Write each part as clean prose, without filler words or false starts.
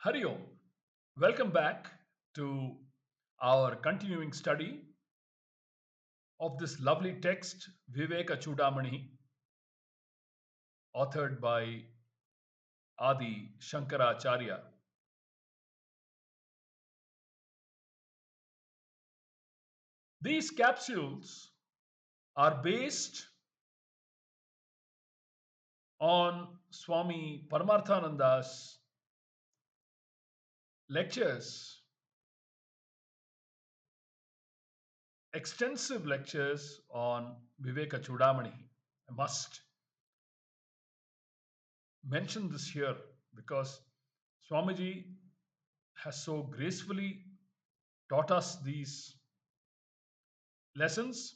Hari Om. Welcome back to our continuing study of this lovely text, Vivekachudamani, authored by Adi Shankaracharya. These capsules are based on Swami Paramarthananda's lectures, extensive lectures on Vivekachudamani. I must mention this here because Swamiji has so gracefully taught us these lessons,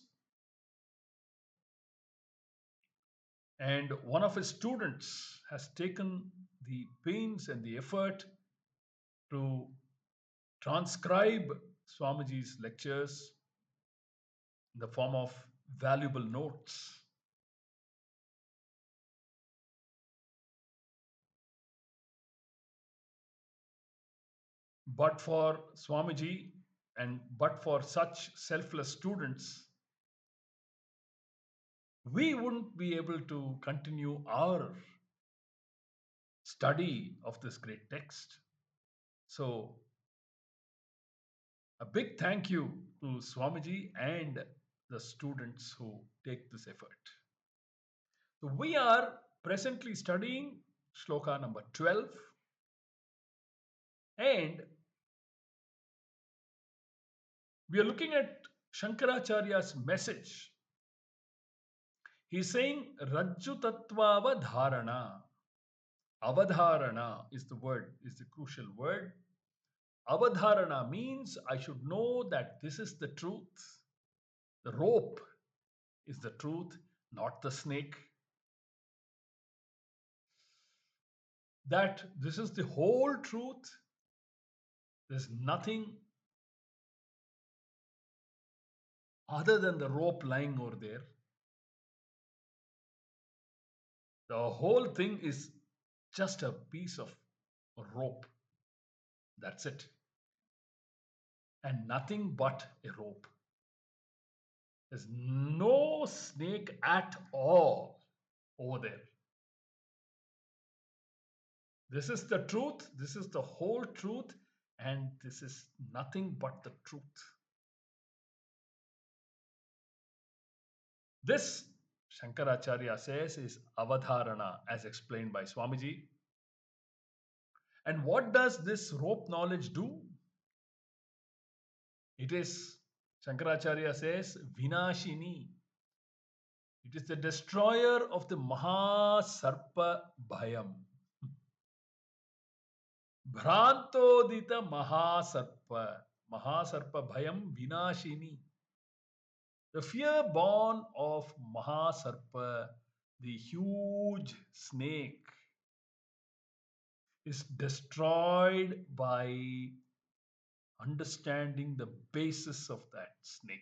and one of his students has taken the pains and the effort to transcribe Swamiji's lectures in the form of valuable notes. But for Swamiji and but for such selfless students, we wouldn't be able to continue our study of this great text. So, a big thank you to Swamiji and the students who take this effort. So, we are presently studying shloka number 12, and we are looking at Shankaracharya's message. He's saying Rajju Tattva Avadharana. Avadharana is the word, is the crucial word. Avadharana means I should know that this is the truth. The rope is the truth, not the snake. That this is the whole truth. There's nothing other than the rope lying over there. The whole thing is just a piece of rope. That's it. And nothing but a rope. There's no snake at all over there. This is the truth. This is the whole truth. And this is nothing but the truth. This, Shankaracharya says, is avadharana as explained by Swamiji. And what does this rope knowledge do? It is, Shankaracharya says, vinashini. It is the destroyer of the Mahasarpa Bhayam. Bhrantodita Mahasarpa. Mahasarpa Bhayam Vinashini. The fear born of Mahasarpa, the huge snake, is destroyed by understanding the basis of that snake.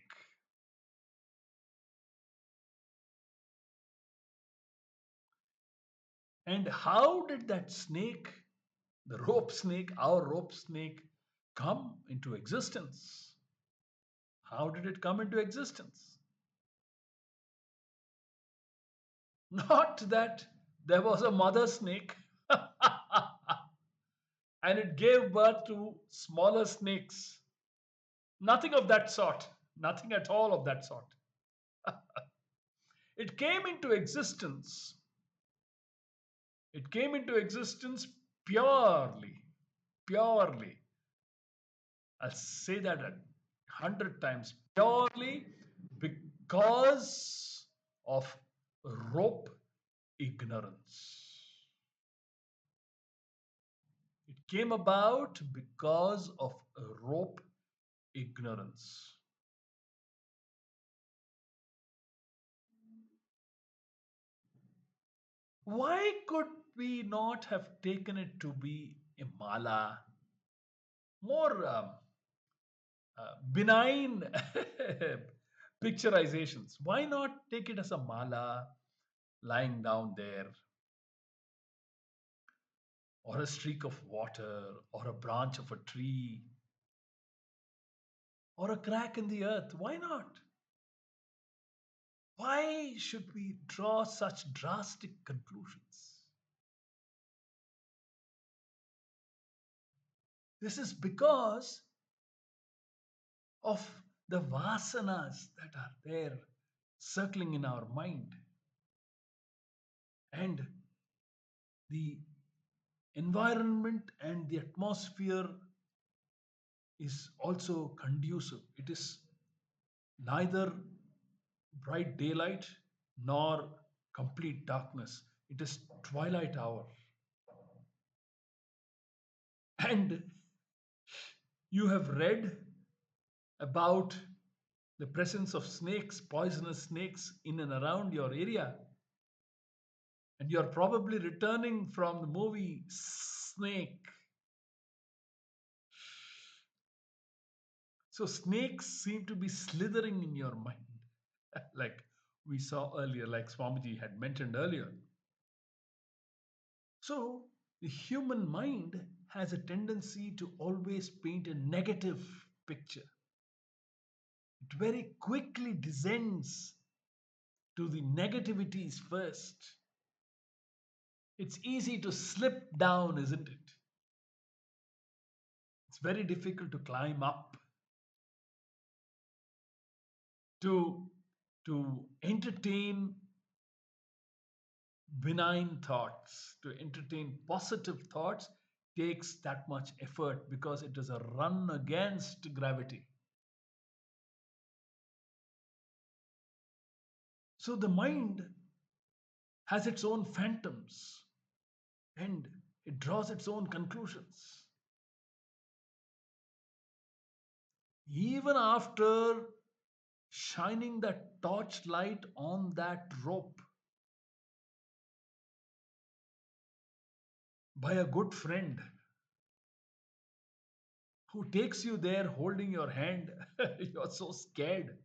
And how did that snake, the rope snake, our rope snake, come into existence? How did it come into existence? Not that there was a mother snake and it gave birth to smaller snakes. Nothing of that sort. Nothing at all of that sort. It came into existence. It came into existence purely, purely. I'll say that 100 times. Purely because of rope ignorance. It came about because of rope ignorance. Why could we not have taken it to be a mala? More benign picturizations. Why not take it as a mala lying down there? or a streak of water, or a branch of a tree, or a crack in the earth. Why not? Why should we draw such drastic conclusions? This is because of the vasanas that are there circling in our mind, and the environment and the atmosphere is also conducive. It is neither bright daylight nor complete darkness. It is twilight hour. And you have read about the presence of snakes, poisonous snakes in and around your area. And you're probably returning from the movie Snake. So snakes seem to be slithering in your mind, like we saw earlier, like Swamiji had mentioned earlier. So the human mind has a tendency to always paint a negative picture. It very quickly descends to the negativities first. It's easy to slip down, isn't it? It's very difficult to climb up, to entertain benign thoughts, to entertain positive thoughts takes that much effort because it is a run against gravity. So the mind has its own phantoms and it draws its own conclusions. Even after shining that torchlight on that rope by a good friend who takes you there holding your hand, you're so scared.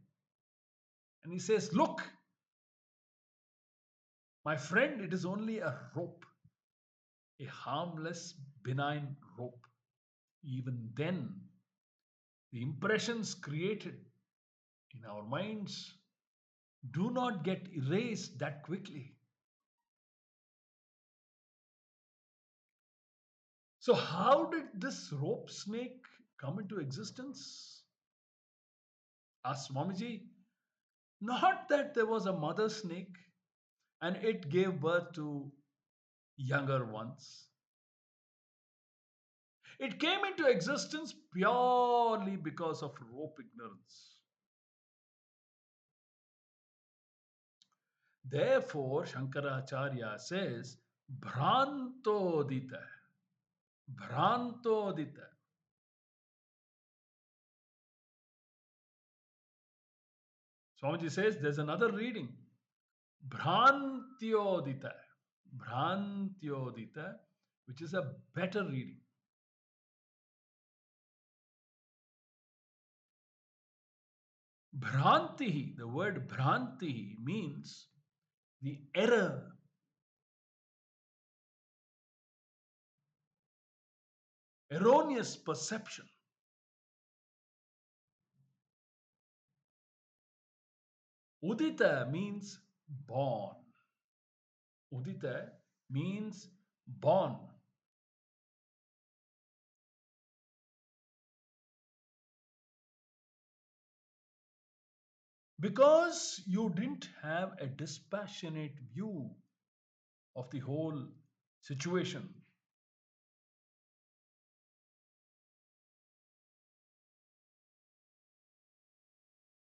And he says, "Look, my friend, it is only a rope, a harmless, benign rope." Even then, the impressions created in our minds do not get erased that quickly. So, how did this rope snake come into existence? Asked Swamiji. Not that there was a mother snake and it gave birth to younger ones. It came into existence purely because of rope ignorance. Therefore, Shankaracharya says, Brantodita. Brantodita. Swamiji says there's another reading. Bhrantyodita. Bhrantyodita, which is a better reading. Bhrantihi, the word Bhrantihi means the error, erroneous perception. Udita means born. Udita means born. Because you didn't have a dispassionate view of the whole situation.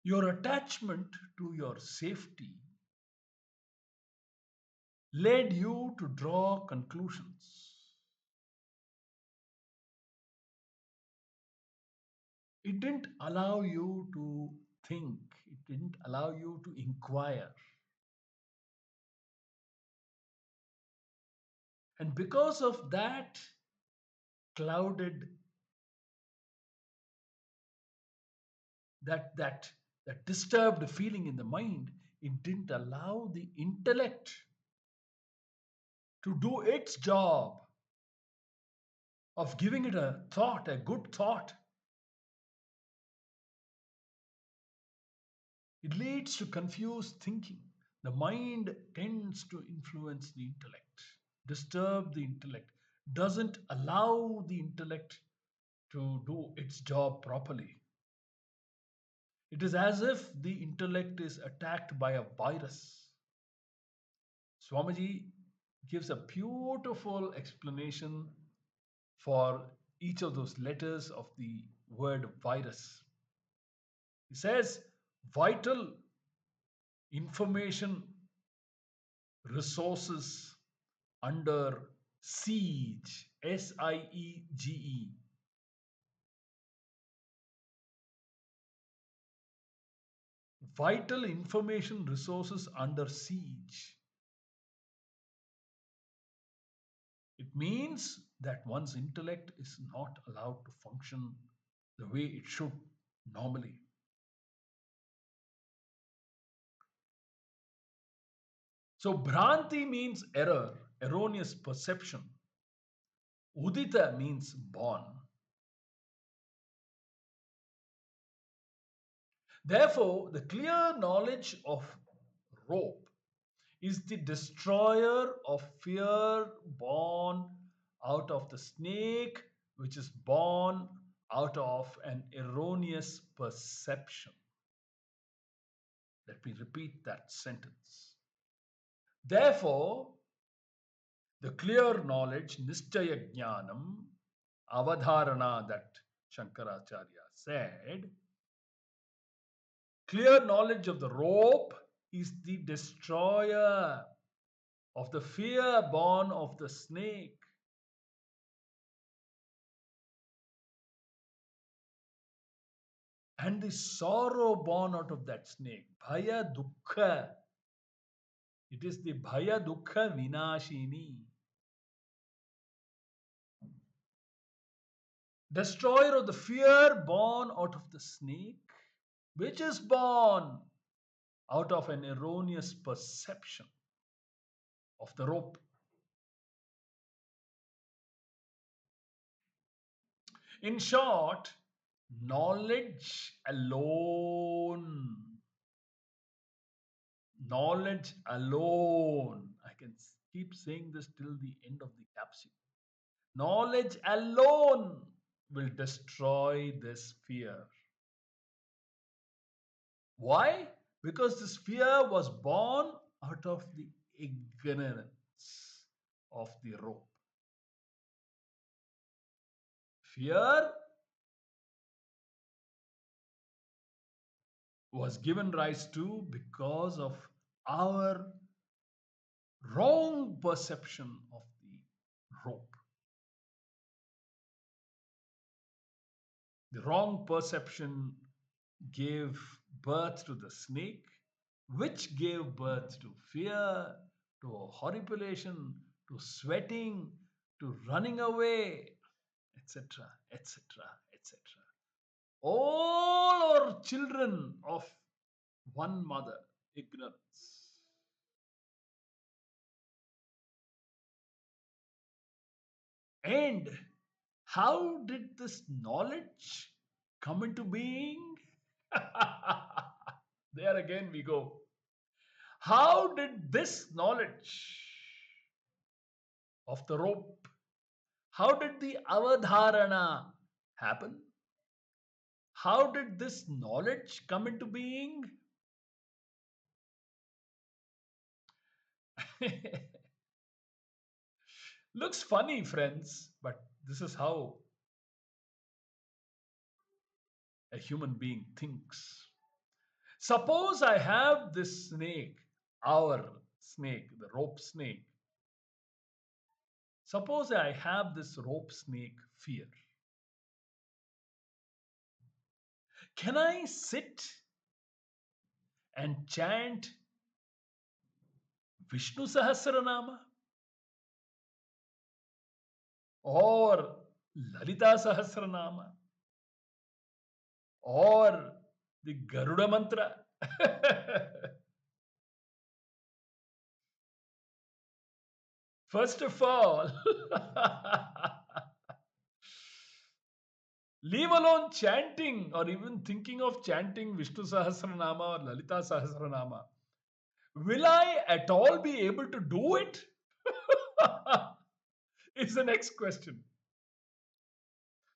Your attachment to your safety led you to draw conclusions. It didn't allow you to think, it didn't allow you to inquire. And because of that clouded, that that that disturbed feeling in the mind, it didn't allow the intellect to do its job. of giving it a thought, a good thought. It leads to confused thinking. The mind tends to influence the intellect, disturb the intellect, doesn't allow the intellect to do its job properly. It is as if the intellect is attacked by a virus. Swamiji gives a beautiful explanation for each of those letters of the word virus. He says, vital information resources under siege, siege. Vital information resources under siege. It means that one's intellect is not allowed to function the way it should normally. So, Bhranti means error, erroneous perception. Udita means born. Therefore, the clear knowledge of rope is the destroyer of fear born out of the snake, which is born out of an erroneous perception. Let me repeat that sentence. Therefore, the clear knowledge, Nishchaya Jnanam, Avadharana that Shankaracharya said, clear knowledge of the rope is the destroyer of the fear born of the snake. And the sorrow born out of that snake, Bhaya Dukkha. It is the Bhaya Dukkha Vinashini. Destroyer of the fear born out of the snake, which is born out of an erroneous perception of the rope. In short, knowledge alone, I can keep saying this till the end of the capsule. Knowledge alone will destroy this fear. Why? Because this fear was born out of the ignorance of the rope. Fear was given rise to because of our wrong perception of the rope. The wrong perception gave birth to the snake, which gave birth to fear, to horripilation, to sweating, to running away, etc., etc., etc. All are children of one mother, ignorance. And how did this knowledge come into being? There again we go. How did this knowledge of the rope, how did the avadharana happen? How did this knowledge come into being? Looks funny, friends, but this is how a human being thinks. Suppose I have this snake, our snake, the rope snake. Suppose I have this rope snake fear. Can I sit and chant Vishnu Sahasranama or Lalita Sahasranama or the Garuda Mantra? First of all, Leave alone chanting or even thinking of chanting Vishnu Sahasranama or Lalita Sahasranama. Will I at all be able to do it? Is the next question.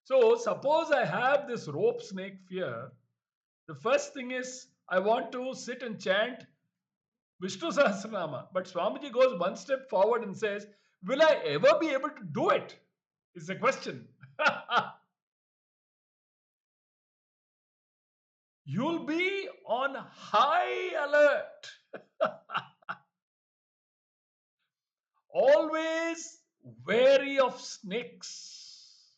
So, suppose I have this rope snake fear. The first thing is I want to sit and chant Vishnu Sahasranama. But Swamiji goes one step forward and says, will I ever be able to do it? Is the question. You'll be on high alert. Always wary of snakes.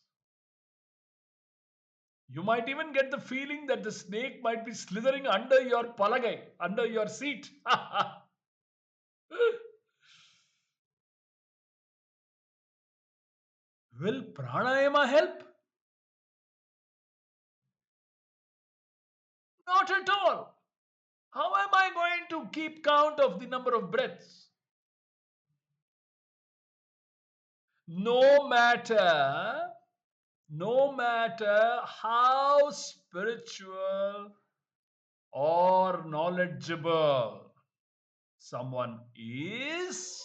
You might even get the feeling that the snake might be slithering under your palagai, under your seat. Will pranayama help? Not at all. How am I going to keep count of the number of breaths? No matter, no matter how spiritual or knowledgeable someone is,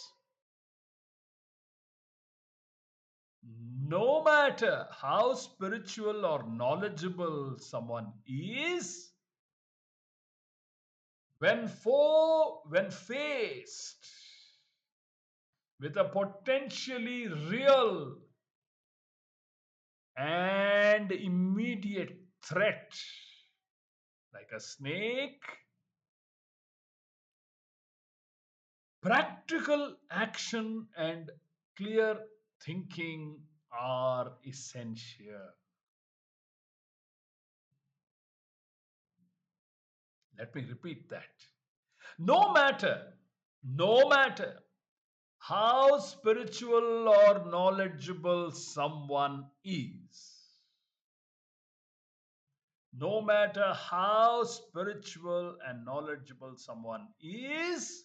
no matter how spiritual or knowledgeable someone is, when faced with a potentially real and immediate threat like a snake, practical action and clear thinking are essential. Let me repeat that. No matter, no matter how spiritual or knowledgeable someone is, no matter how spiritual and knowledgeable someone is,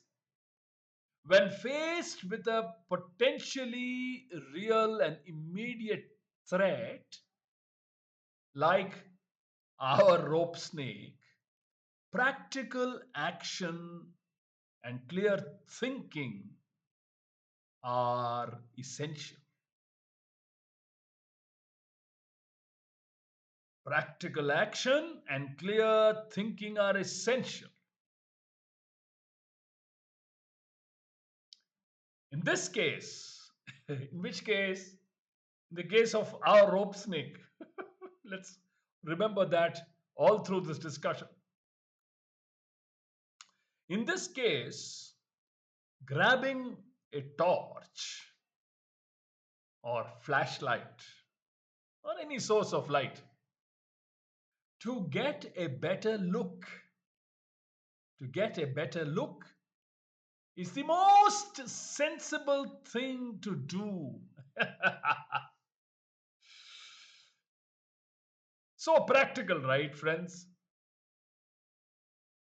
when faced with a potentially real and immediate threat like our rope snake, practical action and clear thinking are essential. Practical action and clear thinking are essential. In this case, in which case, in the case of our rope snake, let's remember that all through this discussion. In this case, grabbing a torch or flashlight or any source of light to get a better look, to get a better look is the most sensible thing to do. So practical, right, friends?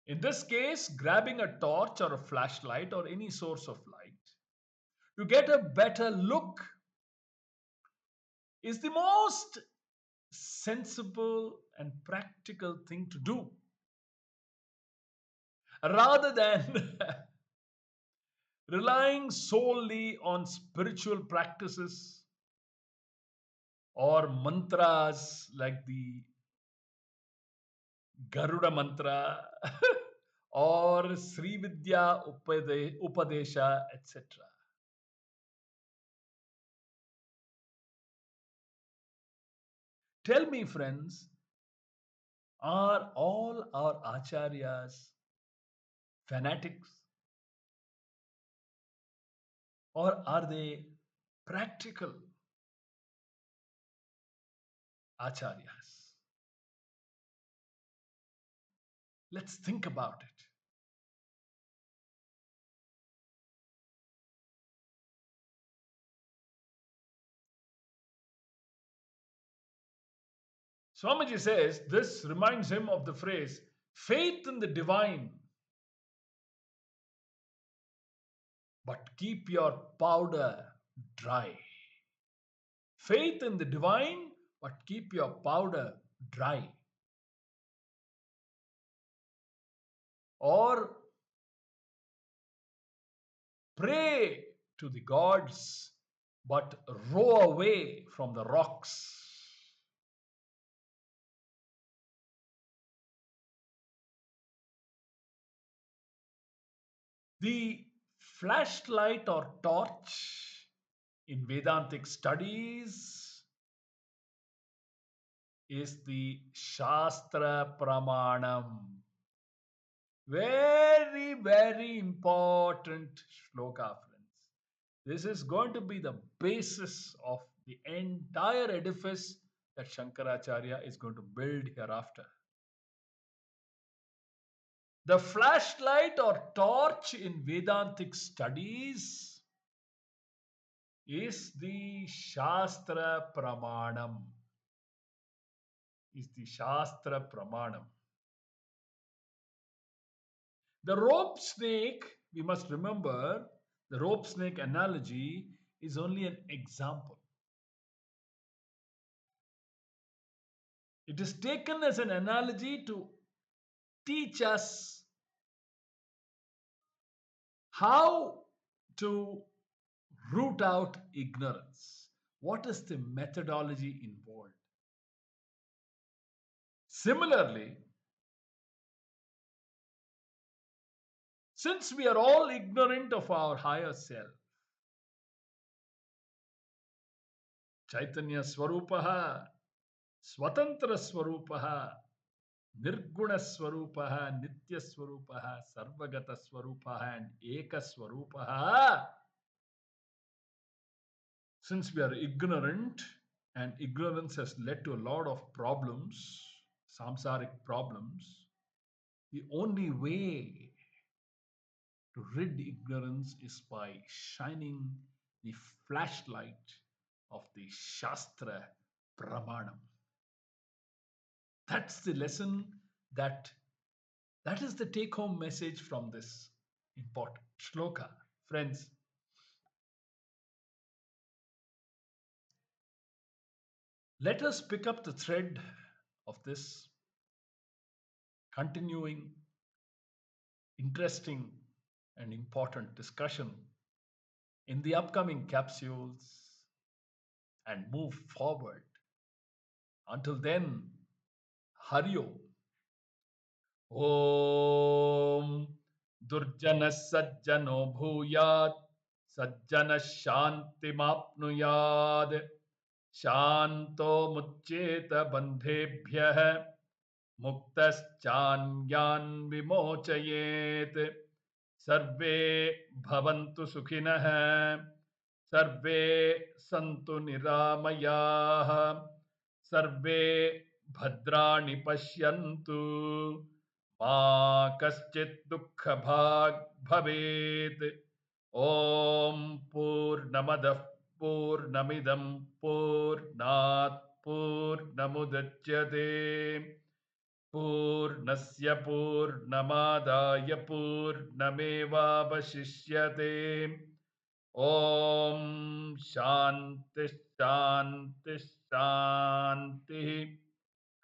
In this case, grabbing a torch or a flashlight or any source of light to get a better look is the most sensible and practical thing to do rather than relying solely on spiritual practices or mantras like the Garuda mantra or Sri Vidya Upadesha, etc. Tell me, friends, are all our acharyas fanatics or are they practical acharyas? Let's think about it. Swamiji says this reminds him of the phrase faith in the divine, but keep your powder dry. Faith in the divine, but keep your powder dry. Or pray to the gods, but row away from the rocks. The flashlight or torch in Vedantic studies is the Shastra Pramanam. Very, very important shloka, friends. This is going to be the basis of the entire edifice that Shankaracharya is going to build hereafter. The flashlight or torch in Vedantic studies is the Shastra Pramanam. Is the Shastra Pramanam. The rope snake, we must remember, the rope snake analogy is only an example. It is taken as an analogy to teach us how to root out ignorance. What is the methodology involved? Similarly, since we are all ignorant of our higher self, Chaitanya Swarupaha, Swatantra Swarupaha, Nirguna Swarupaha, Nitya Swarupaha, Sarvagata Swarupaha, and Eka Swarupaha. Since we are ignorant, and ignorance has led to a lot of problems, samsaric problems, the only way to rid ignorance is by shining the flashlight of the Shastra Pramanam. That's the lesson that that is the take home message from this important shloka. Friends, let us pick up the thread of this continuing, interesting, and important discussion in the upcoming capsules and move forward. Until then, Hari Om. ॐ दुर्जनः सज्जनो भूयात् सज्जनः शान्तिमाप्नुयात् शान्तो मुच्येत बन्धेभ्यः मुक्तश्चान्यान् विमोचयेत् सर्वे भवन्तु सुखिनः सर्वे सन्तु निरामयाः सर्वे भद्राणि पश्यन्तु मा कश्चित् दुःखभाग् भवेत् ॐ पूर्णमदः पूर्णमिदं पूर्णात् पूर्णमुदच्यते पूर्णस्य पूर्णमादाय पूर्णमेवावशिष्यते ॐ शान्ति शान्ति शान्तिः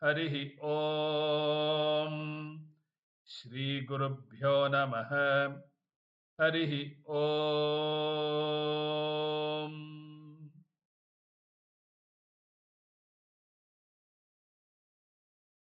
हरिः ॐ श्रीगुरुभ्यो नमः हरिः ॐ